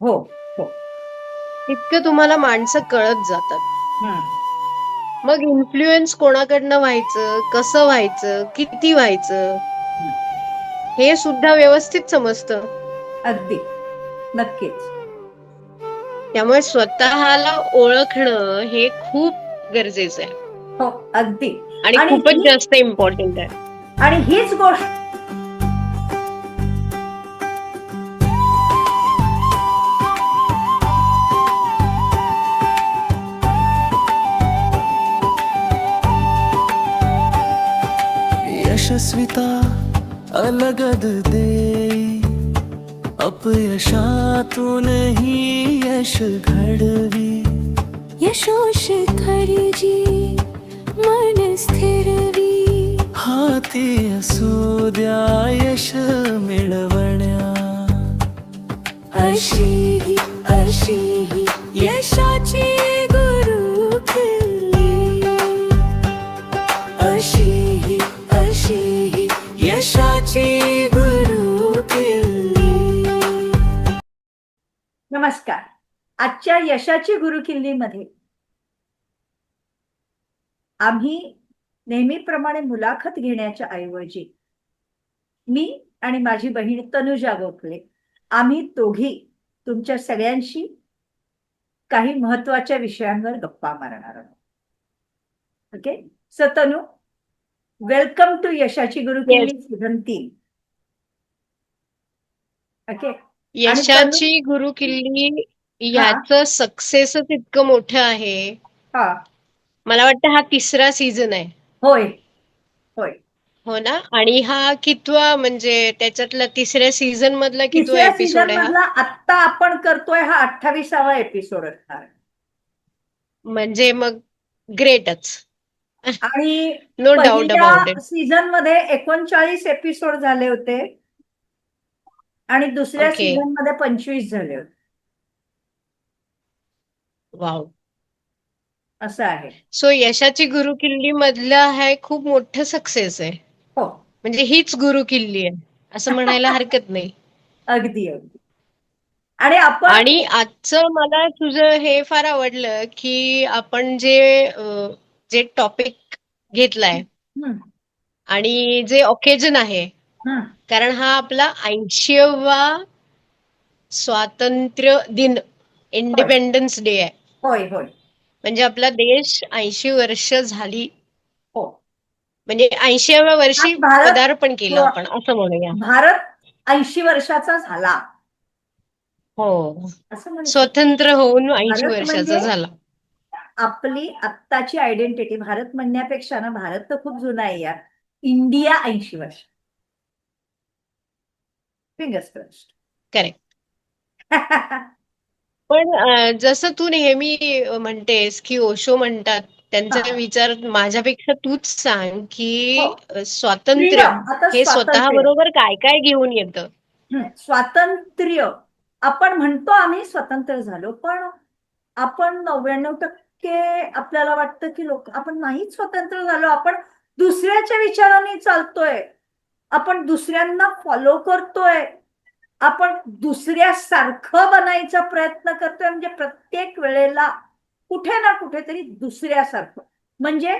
हो. हो. तितकं तुम्हाला माणसं कळत जातात. हम्म. मग इन्फ्लुएन्स कोणाकडनं व्हायचं, कसं व्हायचं, किती व्हायचं, हम्म. हे सुद्धा व्यवस्थित समजतं. अगदी. नक्कीच. त्यामुळे स्वतःला ओळखणं हे खूप गरजेचं आहे हो. अगदी. आणि आणि खूपच ही जास्त इम्पॉर्टंट आहे. आणि हीच गोष्ट यशस्विता अलगद दे अपयशातूनही यश घडवी यशोशिखरी मन स्थिरवी हाती असू द्या यश मिळवण्या अशी अशी यशाची गुरु किल्ली अशी अशी यशाची गुरु किल्ली. नमस्कार. आजच्या यशाची गुरुकिल्लीमध्ये आम्ही नेहमीप्रमाणे मुलाखत घेण्याच्या ऐवजी मी आणि माझी बहीण तनुजा गोखले आम्ही दोघी तुमच्या सगळ्यांशी काही महत्वाच्या विषयांवर गप्पा मारणार आहोत. Okay. So Tanu, welcome to यशाची येस. गुरुकिल्ली सीझन 3. ओके. आणि तनु, यशाची गुरुकिल्ली हा ह्याचं सक्सेसच इतकं मोठं आहे. हा मला वाटतं हा 3रा सीझन आहे. होय. होय. हो ना? आणि हा कितवा म्हणजे त्याच्यातला 3ऱ्या सीझन मधला कितवा तिसऱ्या एपिसोड सीझन आहे हा? मधला आत्ता आपण करतोय हा 28वा एपिसोड असणार आहे. म्हणजे मग ग्रेटच. आणि नो डाऊट अबाउट पहिल्या इट. सीझन मध्ये 39 एपिसोड झाले होते आणि दुसऱ्या ओके. सीझन मध्ये 25 झाले होते. वाव. असं आहे. सो यशाची गुरुकिल्ली मधलं हे खूप मोठं सक्सेस आहे. हो. म्हणजे हीच गुरुकिल्ली आहे असं म्हणायला हरकत नाही. अगदी अगदी. आणि आपण आणि आजचं मला तुझं हे फार आवडलं की आपण जे टॉपिक घेतलाय हम्म, आणि जे ऑकेजन आहे, हम्म, कारण हा आपला 80वा स्वातंत्र्य दिन, होय इंडिपेंडन्स डे आहे. होय होय. म्हणजे आपला देश 80 वर्ष झाली, हो. म्हणजे 80व्या वर्षी आज भारत पदार्पण केलं हो, आपण असं म्हणूया. भारत 80 वर्षाचा झाला हो. असं म्हणू शकतो. स्वतंत्र होऊन 80 भारत वर्षाचा म्हणजे झाला. आपली आत्ताची आयडेंटिटी, भारत म्हणण्यापेक्षा ना, भारत तर खूप जुना आहे यार. इंडिया 80 वर्ष. Fingers crossed. करेक्ट. पण जसं तू नेहमी म्हणतेस की ओशो म्हणतात, त्यांचे हा. विचार माझ्यापेक्षा तूच सांग हो. की स्वातंत्र्य फ्रीडम. आता हे स्वातंत्र्य. स्वतःबरोबर काय काय घेऊन येतं? स्वातंत्र्य. आपण म्हणतो आम्ही स्वतंत्र झालो, पण आपण 99% आपल्याला वाटतं की लोक आपण नाहीच स्वतंत्र झालो. आपण दुसऱ्याच्या विचाराने चालतोय. आपण दुसऱ्यांना फॉलो करतोय. आपण दुसऱ्यासारखं बनायचा प्रयत्न करतोय. म्हणजे प्रत्येक वेळेला कुठे ना कुठेतरी दुसऱ्यासारखं, म्हणजे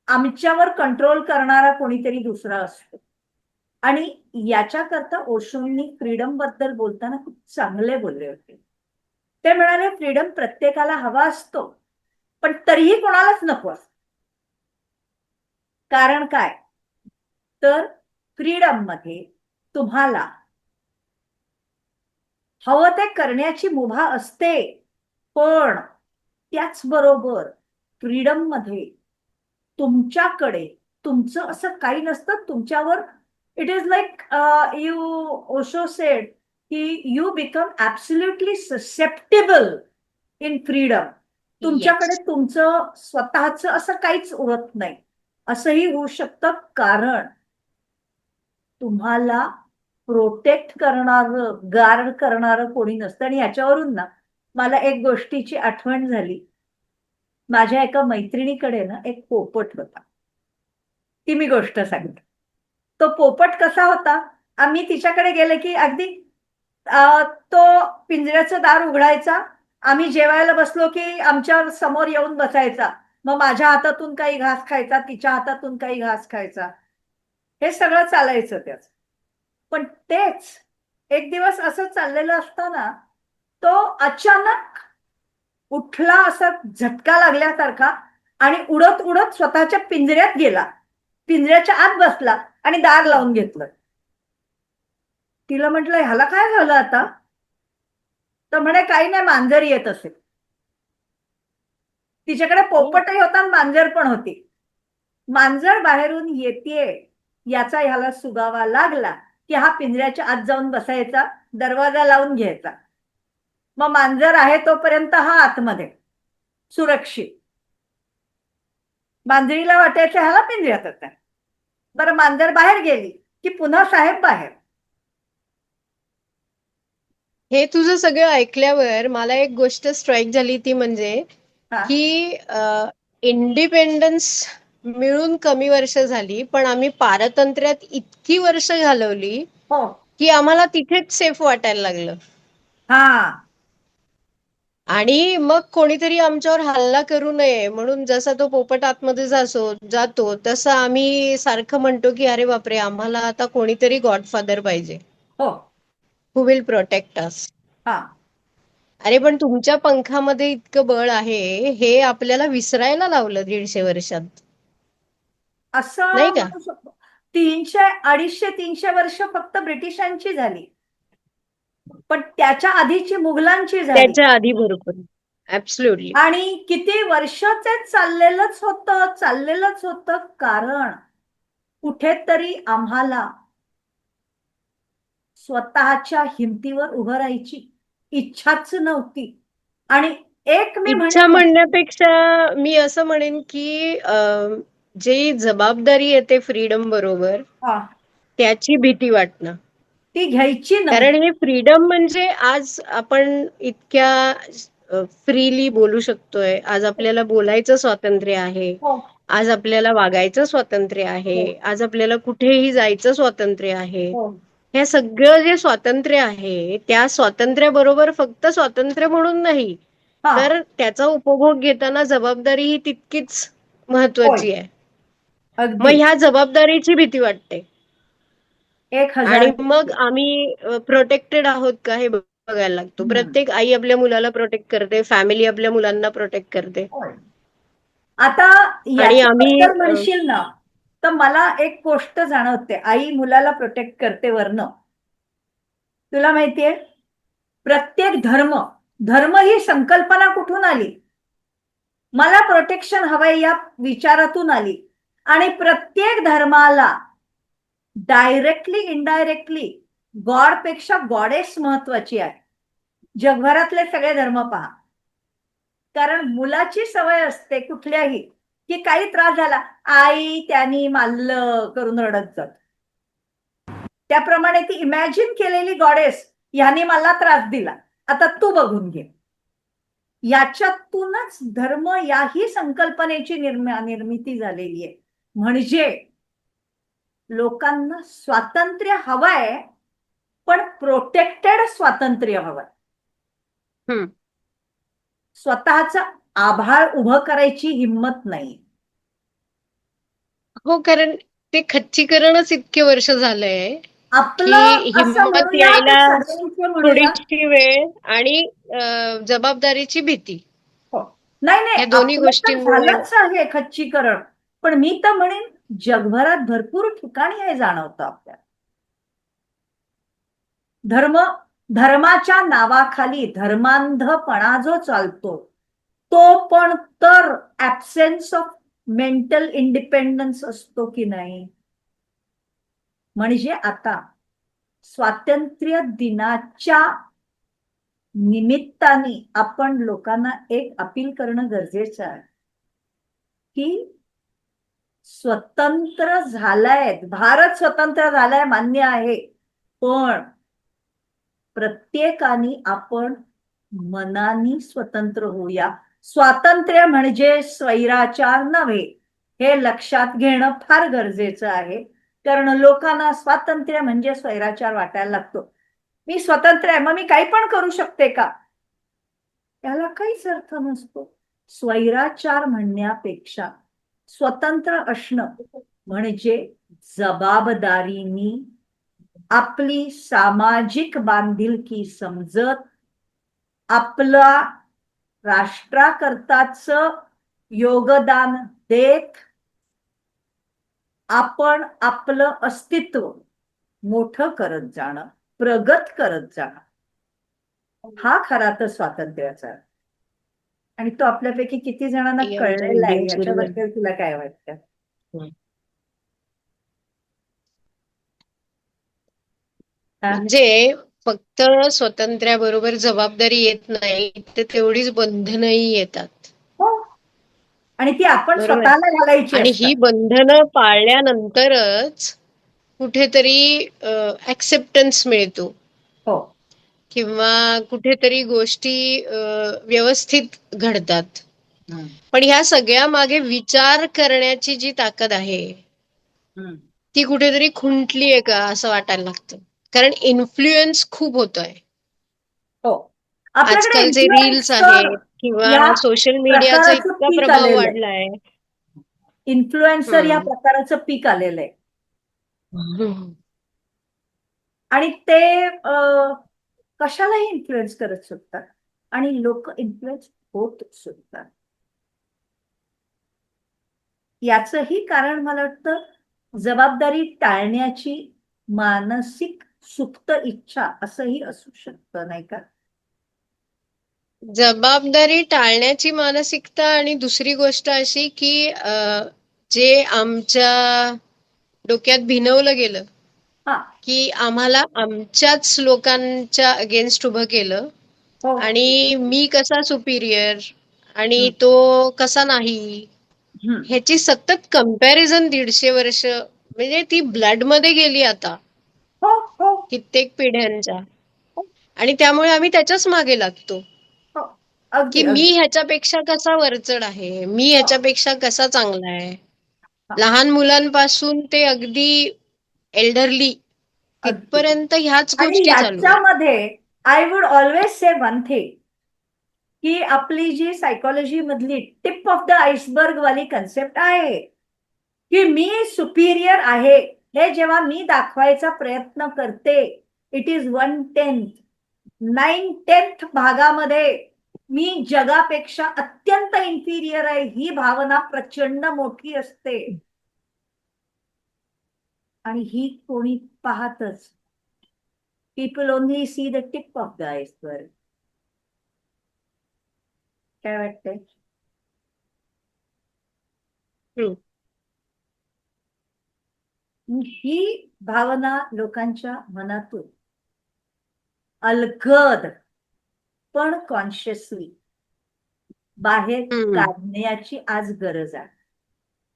आमच्यावर कंट्रोल करणारा कोणीतरी दुसरा असतो. आणि याच्याकरता ओशोंनी फ्रीडम बद्दल बोलताना खूप चांगले बोलले होते. ते म्हणाले फ्रीडम प्रत्येकाला हवा असतो, पण तरीही कोणालाच नको असतो. कारण काय? तर फ्रीडम मध्ये तुम्हाला हवं ते करण्याची मुभा असते, पण त्याचबरोबर फ्रीडम मध्ये तुमच्याकडे तुमचं असं काही नसतं. तुमच्यावर it is like you Osho said की you become absolutely susceptible in freedom. तुमच्याकडे येस. तुमचं स्वतःचं असं काहीच उरत नाही. असंही होऊ शकतं, कारण तुम्हाला प्रोटेक्ट करणारं, गार्ड करणारं कोणी नसतं. आणि ह्याच्यावरून ना मला एक गोष्टीची आठवण झाली. माझ्या एका मैत्रिणीकडे ना एक पोपट होता. ती मी गोष्ट सांगते. तो पोपट कसा होता, आम्ही तिच्याकडे गेले की अगदी तो पिंजऱ्याचं दार उघडायचा. आम्ही जेवायला बसलो की आमच्या समोर येऊन बसायचा. मग माझ्या हातातून काही घास खायचा, तिच्या हातातून काही घास खायचा. हे सगळं चालायचं त्याच. पण तेच एक दिवस असं चाललेलं असताना तो अचानक उठला, असा झटका लागल्यासारखा, आणि उडत उडत स्वतःच्या पिंजऱ्यात गेला. पिंजऱ्याच्या आत बसला आणि दार लावून घेतलं. तिला म्हटलं, ह्याला काय झालं आता? तर म्हणे, काही नाही, मांजर येत असेल. तिच्याकडे पोपटही होता आणि मांजर पण होती. मांजर बाहेरून येतेय याचा ह्याला सुगावा लागला की हा पिंजऱ्याच्या आत जाऊन बसायचा, दरवाजा लावून घ्यायचा. मग मांजर आहे तोपर्यंत हा आतमध्ये सुरक्षित. मांजरीला वाटायचं ह्याला पिंजऱ्यातच आहे. बरं, मांजर बाहेर गेली की पुन्हा साहेब बाहेर. हे तुझं सगळं ऐकल्यावर मला एक गोष्ट स्ट्राईक झाली, ती म्हणजे हा. की इंडिपेंडन्स मिळून कमी वर्ष झाली, पण आम्ही पारतंत्र्यात इतकी वर्ष घालवली हो. की आम्हाला तिथेच सेफ वाटायला लागलं. हा. आणि मग कोणीतरी आमच्यावर हल्ला करू नये म्हणून जसा तो पोपट आतमध्ये जातो तसं आम्ही सारखं म्हणतो की अरे बापरे, आम्हाला आता कोणीतरी गॉडफादर पाहिजे, हो. हु विल प्रोटेक्ट अस. हा. अरे पण तुमच्या पंखामध्ये इतकं बळ आहे, हे आपल्याला विसरायला लावलं 150 वर्षात, असं नाही का? म्हणू शकतो. 300, 250, 300 वर्ष फक्त ब्रिटिशांची झाली, पण त्याच्या आधीची मुघलांची झाली. त्याच्या आधी भरपूर. ऍब्सोल्युटली. आणि किती वर्ष ते चाललेलंच होतं, कारण कुठेतरी आम्हाला स्वतःच्या हिमतीवर उभं राहायची इच्छाच नव्हती. आणि एक मी इच्छा म्हणेन, म्हणण्यापेक्षा मी असं म्हणेन की जी जबाबदारी येते फ्रीडम बरोबर, हा, त्याची भीती वाटणं. ती घ्यायची नव्हती. कारण हे फ्रीडम म्हणजे आज आपण इतक्या फ्रीली बोलू शकतोय, आज आपल्याला बोलायचं स्वातंत्र्य आहे, हो. आज आपल्याला वागायचं स्वातंत्र्य आहे, हो. आज आपल्याला कुठेही जायचं स्वातंत्र्य आहे. हो. हे सगळं जे स्वातंत्र्य आहे, त्या स्वातंत्र्याबरोबर फक्त स्वातंत्र्य म्हणून नाही, हा. तर त्याचा उपभोग घेताना जबाबदारी ही तितकीच महत्वाची आहे. मग अगदी ह्या जबाबदारीची भीती वाटते. 1000. आणि मग आम्ही प्रोटेक्टेड आहोत का हे बघायला लागतो. प्रत्येक आई आपल्या मुलाला प्रोटेक्ट करते, फॅमिली आपल्या मुलांना प्रोटेक्ट करते. आता आणि आम्ही याच्याबद्दल म्हणशील ना, तर मला एक गोष्ट जाणवते. आई मुलाला प्रोटेक्ट करते वरनं. तुला माहितीये, प्रत्येक धर्म ही संकल्पना कुठून आली? मला प्रोटेक्शन हवंय या विचारातून आली. आणि प्रत्येक धर्माला डायरेक्टली इनडायरेक्टली गॉड पेक्षा गॉडेस महत्वाची आहे. जगभरातले सगळे धर्म पहा. कारण मुलाची सवय असते कुठल्याही, की काही त्रास झाला, आई त्यांनी मारलं करून रडत जात. त्याप्रमाणे ती इमॅजिन केलेली गॉडेस, ह्याने मला त्रास दिला, आता तू बघून घे. याच्यातूनच धर्म याही संकल्पनेची निर्मिती झालेली आहे. म्हणजे लोकांना स्वातंत्र्य हवंय, पण प्रोटेक्टेड स्वातंत्र्य हवंय. स्वतःचं आभाळ उभं करायची हिंमत नाही. हो, कारण ते खच्चीकरणच इतके वर्ष झालंय की आपलं असं हिंमत म्हणूया, यायला सगळ्यांचे म्हणूया. थोडीशी वेळ आणि जबाबदारीची भीती, हो. नाही, या दोन्ही आपलं तर गोष्टींमुळे. झालंच आहे खच्चीकरण. पण मी तर म्हणेन, जगभरात भरपूर ठिकाणी हे जाणवतं आपल्याला. धर्माच्या नावाखाली धर्मांधपणा जो चालतो, तो पण तर ऍब्सेन्स ऑफ मेंटल इंडिपेंडन्स असतो की नाही? म्हणजे आता स्वातंत्र्य दिनाच्या निमित्ताने आपण लोकांना एक अपील करणं गरजेचं आहे की स्वतंत्र झालाय, भारत स्वतंत्र झालाय, मान्य आहे, पण प्रत्येकाने आपण मनाने स्वतंत्र होऊया. स्वातंत्र्य म्हणजे स्वैराचार नव्हे, हे लक्षात घेणं फार गरजेचं आहे. कारण लोकांना स्वातंत्र्य म्हणजे स्वैराचार वाटायला लागतो. मी स्वतंत्र आहे, मग मी काही पण करू शकते का? याला काहीच अर्थ नसतो. स्वैराचार म्हणण्यापेक्षा स्वतंत्र असणं म्हणजे जबाबदारीनी आपली सामाजिक बांधिलकी समजत, आपला राष्ट्राकरताच योगदान देत आपण आपलं अस्तित्व मोठं करत जाणं, प्रगत करत जाणं, हा खरा तर स्वातंत्र्याचा अर्थ. आणि तो आपल्यापैकी किती जणांना ती आमच्या कळलेला आहे दिनचर्या याच्याबद्दल तुला काय वाटतं? हा? म्हणजे फक्त स्वातंत्र्याबरोबर जबाबदारी येत नाही, तर तेवढीच बंधनही येतात. हो. आणि ती आपण बरोबर. स्वतःला घालायची आणि असतात. ही बंधनं पाळल्यानंतरच कुठेतरी ऍक्सेप्टन्स मिळतो हो. किंवा कुठेतरी गोष्टी व्यवस्थित घडतात. हम्म. पण ह्या सगळ्या मागे विचार करण्याची जी ताकद आहे हम्म. ती कुठेतरी खुंटलीये का असं वाटायला लागतं. कारण इन्फ्लुएन्स खूप होतोय. हो. आपल्याकडे आजकालचे रील्स इन्फ्लुएन्सर आहेत किंवा या सोशल मीडियाचा प्रकाराचं इतका पीक प्रभाव आलेलं आहे. वाढलाय. इन्फ्लुएन्सर या हम्म. प्रकाराचं पीक आलेलं आहे. आणि ते कशालाही इन्फ्लुएन्स करत सुटतात आणि लोक इन्फ्लुएन्स होत सुटतात. याचंही कारण मला वाटतं जबाबदारी टाळण्याची मानसिक सुप्त इच्छा असंही असू शकतं, नाही का? जबाबदारी टाळण्याची मानसिकता आणि दुसरी गोष्ट अशी की जे आमच्या डोक्यात भिनवलं गेलं हा. की आम्हाला आमच्याच लोकांच्या अगेन्स्ट उभं केलं हो. आणि मी कसा सुपिरियर आणि हम्म. तो कसा नाही हम्म. ह्याची सतत कंपॅरिझन 150 वर्ष म्हणजे ती ब्लड मध्ये गेली आता हो. हो. कित्येक पिढ्यांच्या. आणि त्यामुळे आम्ही त्याच्याच मागे लागतो हो. की अगदी मी अगदी. ह्याच्यापेक्षा कसा वरचढ आहे, मी हो. ह्याच्यापेक्षा कसा चांगला आहे. हा. लहान मुलांपासून ते अगदी एल्डरली अगदी. तिथपर्यंत ह्याच आणि गोष्टी चालू आहेत. याच्यामध्ये I would always say one thing की आपली जी सायकोलॉजी मधली टिप ऑफ द आईसबर्ग वाली कन्सेप्ट आहे की मी सुपिरियर आहे, हे जेव्हा मी दाखवायचा प्रयत्न करते, इट इज 1/10, 9/10 भागामध्ये मी जगापेक्षा अत्यंत इन्फिरियर आहे, ही भावना प्रचंड मोठी असते. आणि ही कोणी पाहतच. People only see the tip of the iceberg. काय वाटतंय? True. ही भावना लोकांच्या मनातून अलगद पण कॉन्शियसली बाहेर हम्म. काढण्याची आज गरज आहे.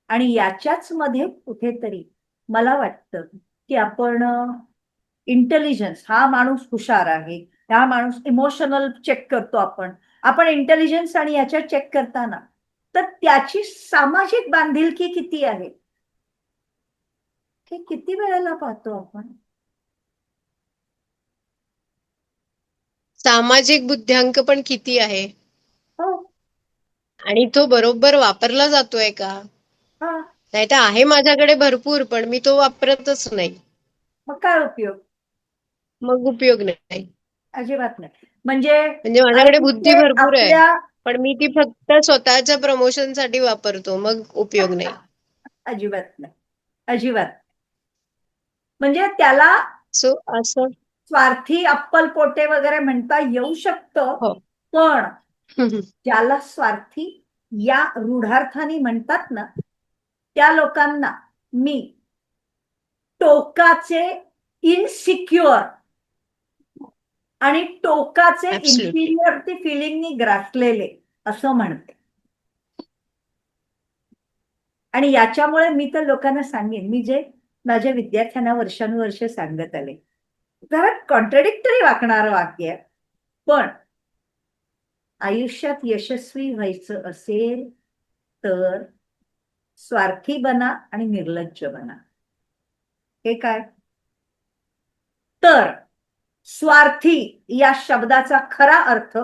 आणि याच्याच मध्ये कुठेतरी मला वाटतं की आपण इंटेलिजन्स, हा माणूस हुशार आहे, हा माणूस इमोशनल चेक करतो आपण इंटेलिजन्स आणि याच्या चेक करताना तर त्याची सामाजिक बांधिलकी किती आहे हे किती वेळेला पाहतो आपण? सामाजिक बुद्ध्यांक पण किती आहे हो. आणि तो बरोबर वापरला जातोय का? हा. नाही तर आहे माझ्याकडे भरपूर पण मी तो वापरतच नाही. मग काय उपयोग? मग उपयोग नाही. अजिबात नाही. म्हणजे म्हणजे आणि माझ्याकडे बुद्धी तिथे भरपूर आहे आपल्या पण मी ती फक्त स्वतःच्या प्रमोशन साठी वापरतो, मग उपयोग नाही. अजिबात नाही. अजिबात. म्हणजे त्याला सो असं स्वार्थी अप्पलपोटे वगैरे म्हणता येऊ शकतं, हो. पण ज्याला स्वार्थी या रूढार्थाने म्हणतात ना, त्या लोकांना मी टोकाचे इनसिक्युअर आणि टोकाचे ऍब्सोल्युटली. इन्फिरियरिटी फिलिंगनी ग्रासलेले असं म्हणते. आणि याच्यामुळे मी तर लोकांना सांगेन, मी जे माझ्या विद्यार्थ्यांना वर्षानुवर्ष सांगत आले, जरा कॉन्ट्रडिक्टरी वागणारं वाक्य आहे, पण आयुष्यात यशस्वी व्हायचं असेल तर स्वार्थी बना आणि निर्लज्ज बना. हे काय? तर स्वार्थी या शब्दाचा खरा अर्थ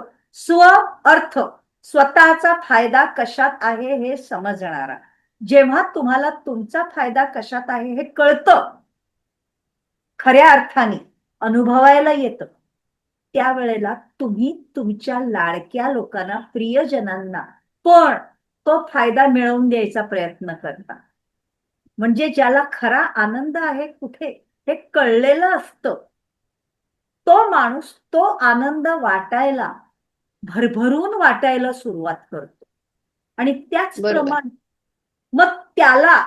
अर्थ स्वतःचा फायदा कशात आहे हे समजणारा. जेव्हा तुम्हाला तुमचा फायदा कशात आहे हे कळतं, खऱ्या अर्थाने अनुभवायला येतं, त्यावेळेला तुम्ही तुमच्या लाडक्या लोकांना, प्रियजनांना पण तो फायदा मिळवून द्यायचा प्रयत्न करता. म्हणजे ज्याला खरा आनंद आहे कुठे हे कळलेलं असतं, तो माणूस तो आनंद वाटायला, भरभरून वाटायला सुरुवात करतो. आणि त्याचप्रमाणे मग त्याला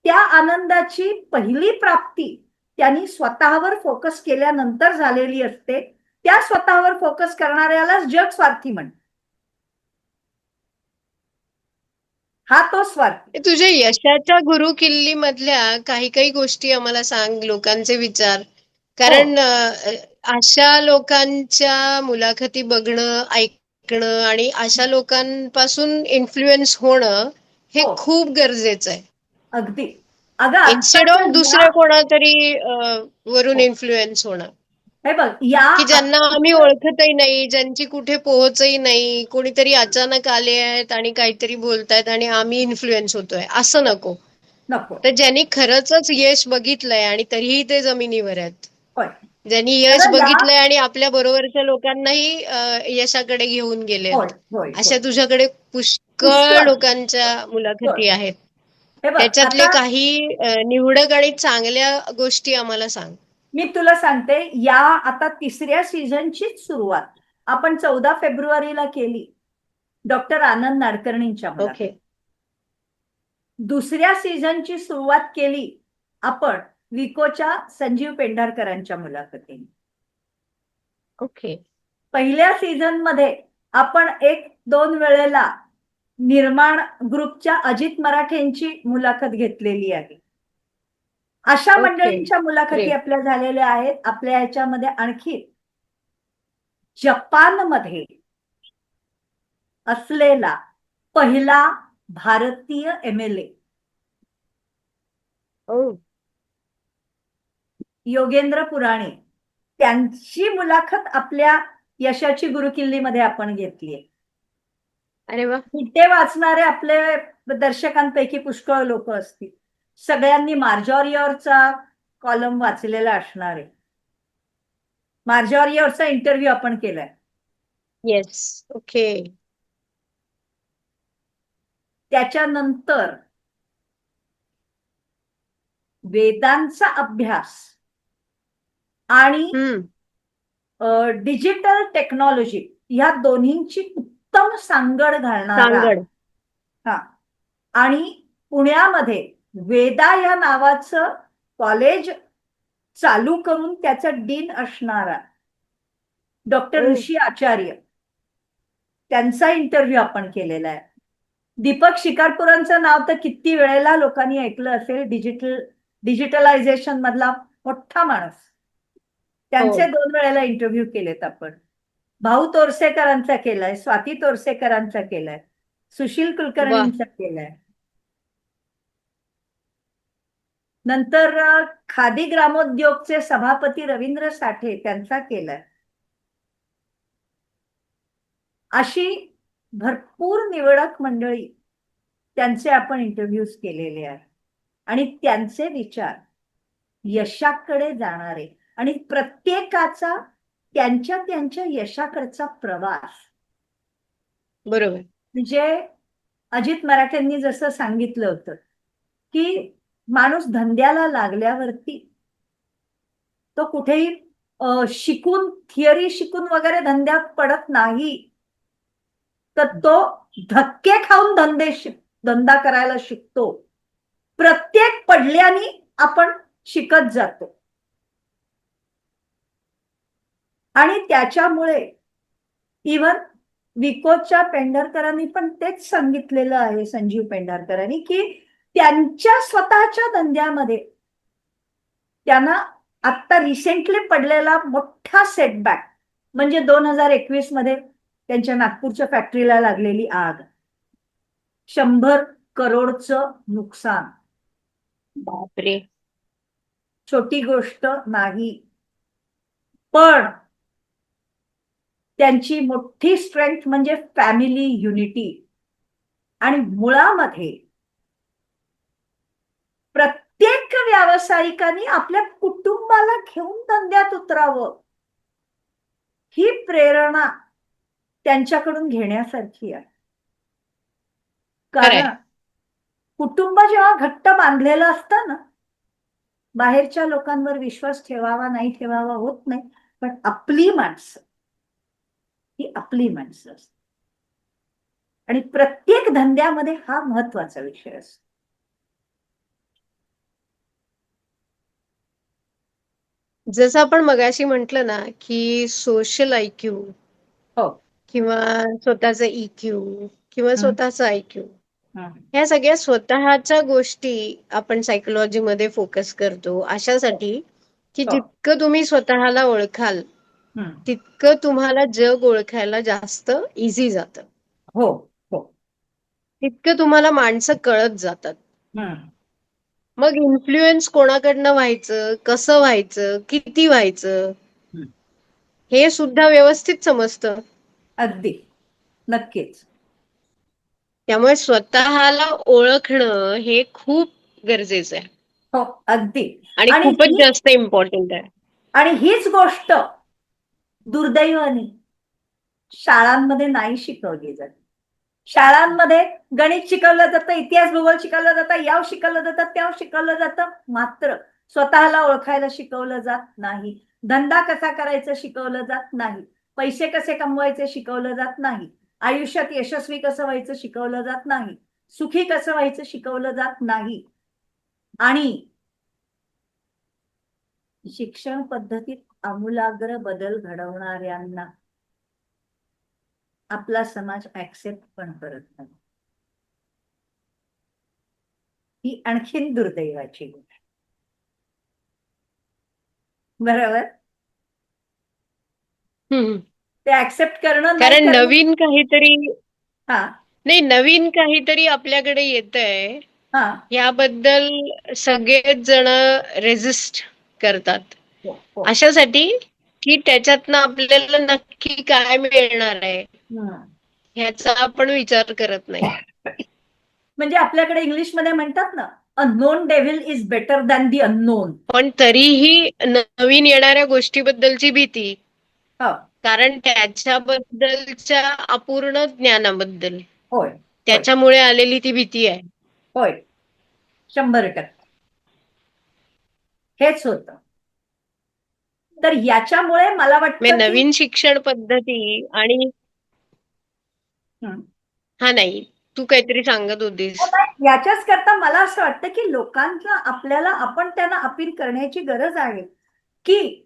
त्या आनंदाची पहिली प्राप्ती त्यांनी स्वतःवर फोकस केल्यानंतर झालेली असते. त्या स्वतःवर फोकस करणाऱ्यालाच जग स्वार्थी म्हणतात. हा तो स्वार्थी. तुझ्या यशाच्या गुरुकिल्ली मधल्या काही काही गोष्टी आम्हाला सांग, लोकांचे विचार. कारण अशा लोकांच्या मुलाखती बघणं, ऐकणं आणि अशा लोकांपासून इन्फ्लुएन्स होणं हे हो. खूप गरजेचं आहे. अगदी. अगं इन्स्टेड ऑफ दुसऱ्या कोणातरी वरून हो. इन्फ्लुएन्स होणं, हे बघ, या की ज्यांना आम्ही ओळखतही नाही, ज्यांची कुठे पोहोचही नाही, कोणीतरी अचानक आले आहेत आणि काहीतरी बोलतायत आणि आम्ही इन्फ्लुएन्स होतोय, असं नको. नको. तर ज्यांनी खरंच यश बघितलंय आणि तरीही ते जमिनीवर आहेत, होय. ज्यांनी यश तर या- बघितलंय आणि आपल्या बरोबरच्या लोकांनाही यशाकडे घेऊन गेलेत, होय, होय, अशा होय. तुझ्याकडे पुष्कळ पुष्कळ. लोकांच्या मुलाखती आहेत. हे बघ, त्याच्यातले आता काही निवडक आणि चांगल्या गोष्टी आम्हाला सांग. मी तुला सांगते, या आता तिसऱ्या सीझनचीच सुरुवात आपण 14 फेब्रुवारीला केली डॉक्टर आनंद नाडकर्णींच्या मुलाखतीने. ओके. दुसऱ्या सीझनची सुरुवात केली आपण विकोच्या संजीव पेंढारकरांच्या मुलाखतीने. ओके. पहिल्या सीझन मध्ये आपण 1-2 वेळेला निर्माण ग्रुपच्या अजित मराठेंची मुलाखत घेतलेली आहे. अशा ओके. मंडळींच्या मुलाखती Great. आपल्या झालेल्या आहेत. आपल्या ह्याच्यामध्ये आणखी जपानमध्ये असलेला पहिला भारतीय MLA ओ. योगेंद्र पुराणे, त्यांची मुलाखत आपल्या यशाची गुरुकिल्लीमध्ये आपण घेतली आहे. अरे वा. ते वाचणारे आपले दर्शकांपैकी पुष्कळ लोक असतील. सगळ्यांनी मार्जॉरियरचा कॉलम वाचलेला असणार आहे. मार्जॉरियरचा इंटरव्ह्यू आपण केलाय. येस. ओके. त्याच्यानंतर वेदांचा अभ्यास आणि डिजिटल टेक्नॉलॉजी या दोन्हींची उत्तम सांगड घालणारा सांगड. हा, आणि पुण्यामध्ये वेदा या नावाचं कॉलेज चालू करून त्याचं डीन असणारा डॉक्टर ओ. ऋषी आचार्य, त्यांचा इंटरव्ह्यू आपण केलेला आहे. दीपक शिकारपुरांचं नाव तर किती वेळेला लोकांनी ऐकलं असेल. डिजिटलायझेशन मधला मोठा माणूस. त्यांचे 2 वेळेला इंटरव्ह्यू केलेत आपण. भाऊ तोरसेकरांचा केलाय, स्वाती तोरसेकरांचा केलाय, सुशील कुलकर्णींचा केलाय. नंतर खादी ग्रामोद्योगचे सभापती रवींद्र साठे, त्यांचा केलाय. अशी भरपूर निवडक मंडळी, त्यांचे आपण इंटरव्ह्यूज केलेले आहेत. आणि त्यांचे विचार यशाकडे जाणारे आणि प्रत्येकाचा त्यांच्या यशाकडचा प्रवास. बरोबर. म्हणजे अजित मराठेंनी जसं सांगितलं होतं की माणूस धंद्याला लागल्यावरती तो कुठेही शिकून, थिअरी शिकून वगैरे धंद्यात पडत नाही, तर तो धक्के खाऊन धंदा करायला शिकतो. प्रत्येक पडल्याने आपण शिकत जातो. आणि त्याच्यामुळे इव्हन विकोच्या पेंढारकरांनी पण तेच सांगितलेलं आहे, संजीव पेंढारकरांनी, की त्यांच्या स्वतःच्या धंद्यामध्ये त्यांना आता रिसेंटली पडलेला मोठा सेटबॅक म्हणजे 2021 मध्ये त्यांच्या नागपूरच्या फॅक्टरीला लागलेली आग. 100 करोडचं नुकसान. बापरे. छोटी गोष्ट नाही. पण त्यांची मोठी स्ट्रेंथ म्हणजे फॅमिली युनिटी. आणि मुळामध्ये प्रत्येक व्यावसायिकांनी आपल्या कुटुंबाला घेऊन धंद्यात उतरावं, ही प्रेरणा त्यांच्याकडून घेण्यासारखी आहे. खरंय. कारण कुटुंब जेव्हा घट्ट बांधलेलं असतं ना, बाहेरच्या लोकांवर विश्वास ठेवावा नाही ठेवावा होत नाही, पण आपली माणसं ही आपली माणसं असतात. आणि प्रत्येक धंद्यामध्ये हा महत्वाचा विषय असतो. जसं आपण मगाशी म्हटलं ना, की सोशल आयक्यू हो. किंवा स्वतःचा इक्यू किंवा हम्म. स्वतःचा आयक्यू, हम्म. ह्या सगळ्या स्वतःच्या गोष्टी आपण सायकोलॉजीमध्ये फोकस करतो अशासाठी, की हो. जितकं तुम्ही स्वतःला ओळखाल हम्म. तितकं तुम्हाला जग ओळखायला जास्त इझी जातं. हो. हो. तितकं तुम्हाला माणसं कळत जातात. हम्म. मग इन्फ्लुएन्स कोणाकडनं व्हायचं, कसं व्हायचं, किती व्हायचं, हम्म. हे सुद्धा व्यवस्थित समजतं. अगदी नक्कीच. त्यामुळे स्वतःला ओळखणं हे खूप गरजेचं आहे हो. अगदी. आणि आणि खूपच ही जास्त इम्पॉर्टंट आहे. आणि हीच गोष्ट दुर्दैवाने शाळांमध्ये नाही शिकवली जाते. शाळांमध्ये गणित शिकवलं जातं, इतिहास भूगोल शिकवलं जातं, याव शिकवलं जातं, त्याव शिकवलं जातं, मात्र स्वतःला ओळखायला शिकवलं जात नाही. धंदा कसा करायचा शिकवलं जात नाही. पैसे कसे कमवायचे शिकवलं जात नाही. आयुष्यात यशस्वी कसं व्हायचं शिकवलं जात नाही. सुखी कसं व्हायचं शिकवलं जात नाही. आणि शिक्षण पद्धतीत आमूलाग्र बदल घडवणाऱ्यांना आपला समाज ऍक्सेप्ट पण करत नाही. ही आणखीन दुर्दैवाची गोष्ट. बरोबर. हम्म. ते ऍक्सेप्ट करणं नाही कारण करणं. नवीन काहीतरी हा. नाही, नवीन काहीतरी आपल्याकडे येतंय हा. याबद्दल सगळेच जण रेजिस्ट करतात. हो. हो. अशासाठी की त्याच्यातनं आपल्याला नक्की काय मिळणार आहे हम्म. ह्याचा आपण विचार करत नाही. म्हणजे आपल्याकडे इंग्लिशमध्ये म्हणतात ना, a known devil is better than the unknown. पण तरीही नवीन येणाऱ्या गोष्टीबद्दलची भीती, हो. कारण त्याच्याबद्दलच्या अपूर्ण ज्ञानाबद्दल, होय. होय. त्याच्यामुळे आलेली ती भीती आहे. होय. 100%. हेच होतं. तर याच्यामुळे मला म्हणजे वाटतं की नवीन शिक्षण पद्धती आणि हम्म. हा नाही, तू काहीतरी सांगत होतीस. याच्याच करता मला असं वाटतं की लोकांना आपण त्यांना अपील करण्याची गरज आहे की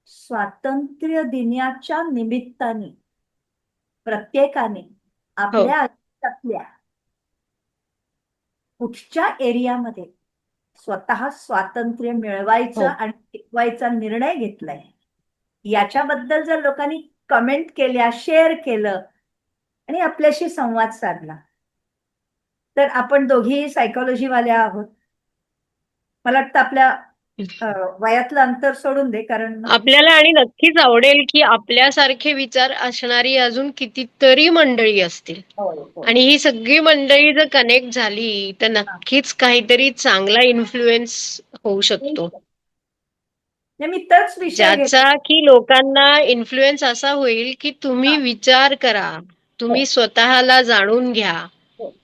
स्वातंत्र्य दिनाच्या निमित्ताने प्रत्येकाने हो. आपल्या आयुष्यातल्या कुठच्या एरियामध्ये स्वतः स्वातंत्र्य मिळवायचं हो. आणि टिकवायचा निर्णय घेतलाय, याच्याबद्दल जर लोकांनी कमेंट केल्या, शेअर केलं आणि आपल्याशी संवाद साधला, तर आपण दोघी सायकोलॉजीवाल्या आहोत. मला वाटतं आपल्या वयातलं अंतर सोडून दे, कारण आपल्याला आणि नक्कीच आवडेल की आपल्यासारखे विचार असणारी अजून कितीतरी मंडळी असतील आणि ही सगळी मंडळी जर कनेक्ट झाली तर नक्कीच काहीतरी चांगला इन्फ्लुएन्स होऊ शकतो, मी तोच विषय घेते. ज्याचा की लोकांना इन्फ्लुएन्स असा होईल की तुम्ही विचार करा, तुम्ही स्वतःला जाणून घ्या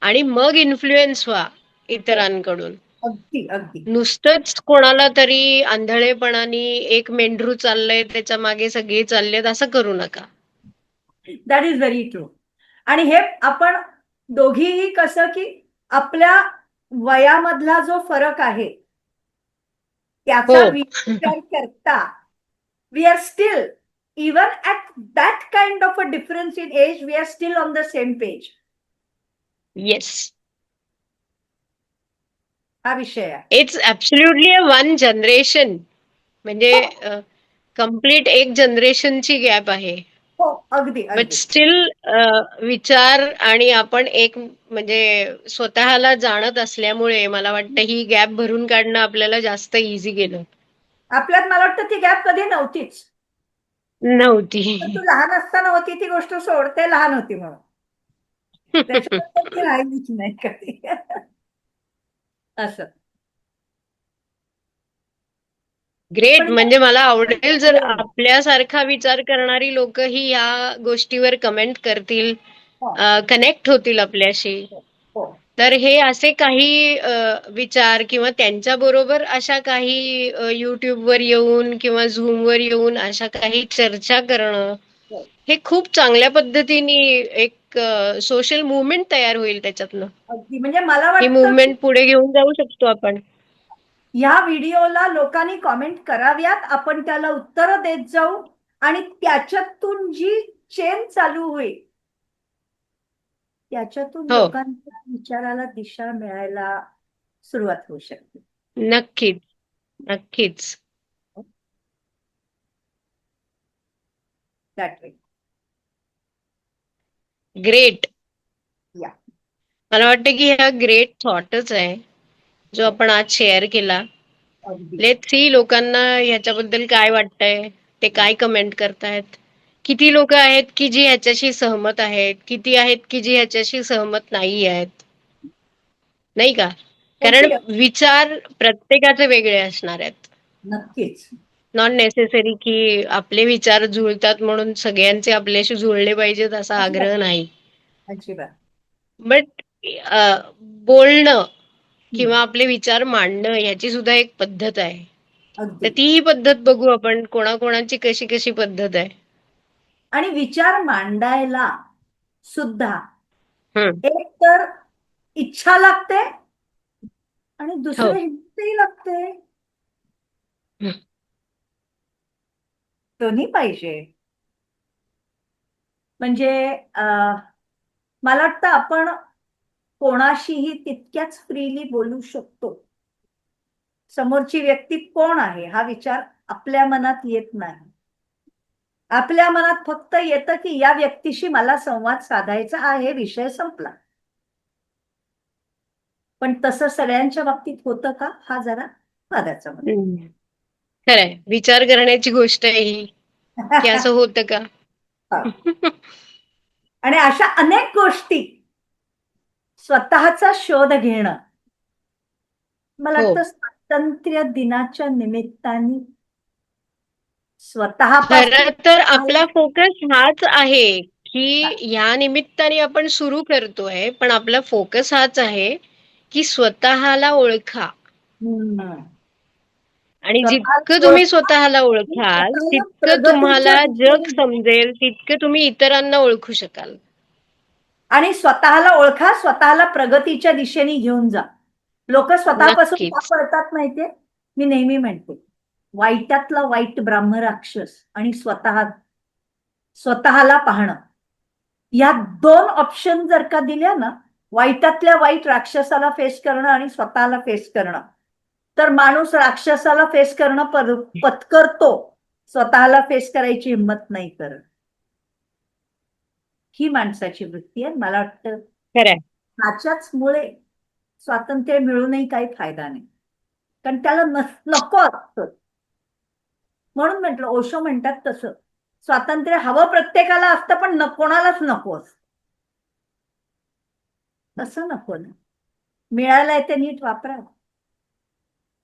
आणि मग इन्फ्लुएन्स व्हा इतरांकडून. अगदी अगदी. नुसतंच कोणाला तरी आंधळेपणाने एक मेंढरू चाललंय त्याच्या मागे सगळे चाललेत असं करू नका. That is very true. आणि हे आपण दोघीही कसं की आपल्या वयामधला जो फरक आहे त्याचा हो. विचार करता we are still even at that kind of a difference in age we are still on the same page. Yes, हा विषय आहे. इट्स ऍब्सोल्युटली वन जनरेशन, म्हणजे कम्प्लीट एक जनरेशनची गॅप आहे. हो. अगदी बट अगदी. स्टील विचार आणि आपण एक म्हणजे स्वतःला जाणत असल्यामुळे मला वाटतं ही गॅप भरून काढणं आपल्याला जास्त इझी गेलं. आपल्यात मला वाटतं ती गॅप कधी नव्हतीच. नव्हती. तर तू लहान असताना होती ती गोष्ट सोड, ते लहान होती म्हणून त्याच्यानंतर ती राहिलीच नाही कधी. असं. ग्रेट. पण म्हणजे मला आवडेल जर हो, आपल्यासारखा विचार करणारी लोक ही या गोष्टीवर कमेंट करतील, हो, कनेक्ट होतील आपल्याशी. हो, हो. तर हे असे काही विचार किंवा त्यांच्या बरोबर अशा काही युट्यूबवर येऊन किंवा झूमवर येऊन अशा काही चर्चा करणं, हो. हे खूप चांगल्या पद्धतीने एक सोशल मुवमेंट तयार होईल त्याच्यातनं. अगदी म्हणजे मला ही वाटतं की मुवमेंट पुढे घेऊन जाऊ शकतो आपण. ह्या व्हिडिओला लोकांनी कॉमेंट कराव्यात, आपण त्याला उत्तरं देत जाऊ आणि त्याच्यातून जी चेन चालू होईल त्याच्यातून हो, लोकांच्या विचाराला दिशा मिळायला सुरुवात होऊ शकते. नक्कीच, नक्कीच. That way. ग्रेट. या. मला वाटतं की हा ग्रेट थॉटच आहे जो आपण आज शेअर केला. अगदी. लेट्स सी लोकांना ह्याच्याबद्दल काय वाटतंय, ते काय कमेंट करतायत. किती लोक आहेत की जी ह्याच्याशी सहमत आहेत, किती आहेत की जी ह्याच्याशी सहमत नाही आहेत, नाही का? कारण अगदी. विचार प्रत्येकाचे वेगळे असणार आहेत. नक्कीच. नॉट नेसेसरी की आपले विचार जुळतात म्हणून सगळ्यांचे आपल्याशी जुळले पाहिजेत असा अजिबात आग्रह नाही. अजिबात. बट बोलणं हम्म. किंवा आपले विचार मांडणं ह्याची सुद्धा एक पद्धत आहे. तर अगदी. तीही पद्धत बघू आपण कोणाकोणाची कशी कशी पद्धत आहे. आणि विचार मांडायला सुद्धा हम्म. एक तर इच्छा लागते आणि हो. दुसरं हिंमतही लागते. हम्म. दोन्ही पाहिजे. म्हणजे मला वाटतं आपण कोणाशीही तितक्याच फ्रीली बोलू शकतो. समोरची व्यक्ती कोण आहे हा विचार आपल्या मनात येत नाही. आपल्या मनात फक्त येतं की या व्यक्तीशी मला संवाद साधायचा आहे, विषय संपला. पण तसं सगळ्यांच्या बाबतीत होतं का हा जरा वादाचा मुद्दा. हम्म. खरंय. विचार करण्याची गोष्ट आहे ही, की असं होतं का? आणि अशा अनेक गोष्टी स्वतःचा शोध घेणं मला हो. वाटतं स्वातंत्र्य दिनाच्या निमित्ताने खरं स्वतःपासून तर आपला फोकस हाच आहे की ह्या निमित्ताने आपण सुरू करतोय, पण आपला फोकस हाच आहे की स्वतःला ओळखा. हम्म. आणि जितकं स्वतःला तुम्ही ओळखा स्वतःला आणि ओळखाल, स्वतःला तितकं प्रगतीच्या तुम्हाला जग दिशेने समजेल, तितकं तुम्ही इतरांना ओळखू शकाल. आणि स्वतःला ओळखा, स्वतःला प्रगतीच्या दिशेने घेऊन जा. लोक स्वतःपासून का नक्कीच. पळतात माहितीये? मी नेहमी म्हणते वाईटातला वाईट ब्राह्मराक्षस आणि स्वतःला पाहणं, या दोन ऑप्शन जर का दिल्या ना, वाईटातल्या वाईट राक्षसाला फेस करणं आणि स्वतःला फेस करणं, तर माणूस राक्षसाला फेस करणं पत्करतो, स्वतःला फेस करायची हिंमत नाही करत. ही माणसाची वृत्ती आहे. मला वाटतं खरंय. ह्याच्याच मुळे स्वातंत्र्य मिळूनही काही फायदा नाही, कारण त्याला नको असतं. म्हणून म्हटलं, ओशो म्हणतात तसं स्वातंत्र्य हवं प्रत्येकाला असतं, पण कोणालाच नको असतं. तसं नको ना. मिळालंय ते नीट वापरावं,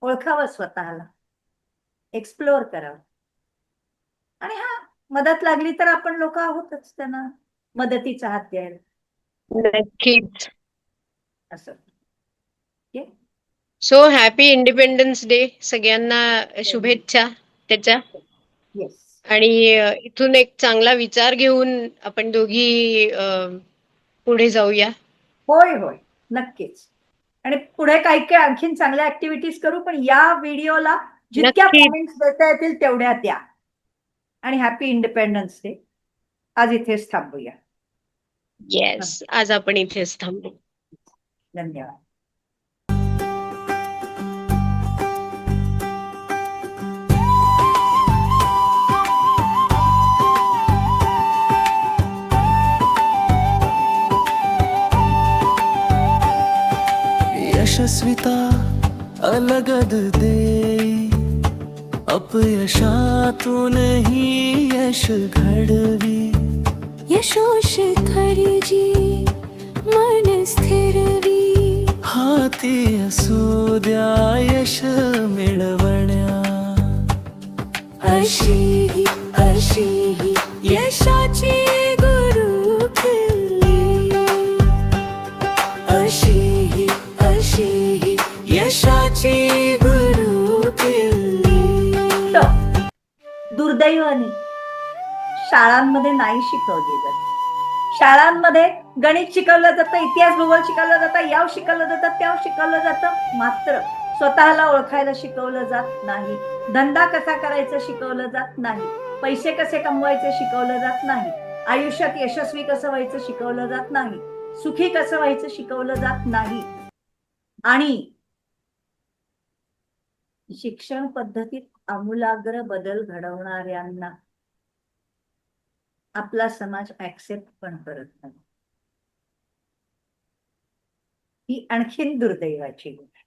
ओळखावं स्वतःला, एक्सप्लोअर करावं. आणि हा मदत लागली तर आपण लोक आहोतच त्यांना मदतीचा हात द्यायला. नक्कीच. असं. Okay. So happy independence day सगळ्यांना. शुभेच्छा त्याच्या. येस. आणि इथून एक चांगला विचार घेऊन आपण दोघी पुढे जाऊया. होय होय, नक्कीच. आणि पुढे काही काही आणखीन चांगल्या ऍक्टिव्हिटीज करू, पण या व्हिडिओला जितक्या नक्कीच. कमेंट्स देता येतील तेवढ्या द्या. आणि हॅपी इंडिपेंडन्स डे. आज इथेच थांबूया. येस, आज आपण इथेच थांबू. धन्यवाद. यशस्विता अलगद दे अपयशातूनही यश घडवी यशोशिखर जी मन स्थिरवी हाती असू द्या यश मिळवण्या अशी ही यशाची गुरु किल्ली अशी ही यशाची गुरु किल्ली तर दुर्दैवाने शाळांमध्ये नाही शिकवली जात. शाळांमध्ये गणित शिकवलं जातं, इतिहास भूगोल शिकवलं जातं, याव शिकवलं जातं, त्याव शिकवलं जातं, मात्र स्वतःला ओळखायला शिकवलं जात नाही. धंदा कसा करायचा शिकवलं जात नाही. पैसे कसे कमवायचे शिकवलं जात नाही. आयुष्यात यशस्वी कसं व्हायचं शिकवलं जात नाही. सुखी कसं व्हायचं शिकवलं जात नाही. आणि शिक्षण पद्धतीत आमूलाग्र बदल घडवणाऱ्यांना आपला समाज ऍक्सेप्ट पण करत नाही. ही आणखीन दुर्दैवाची गोष्ट.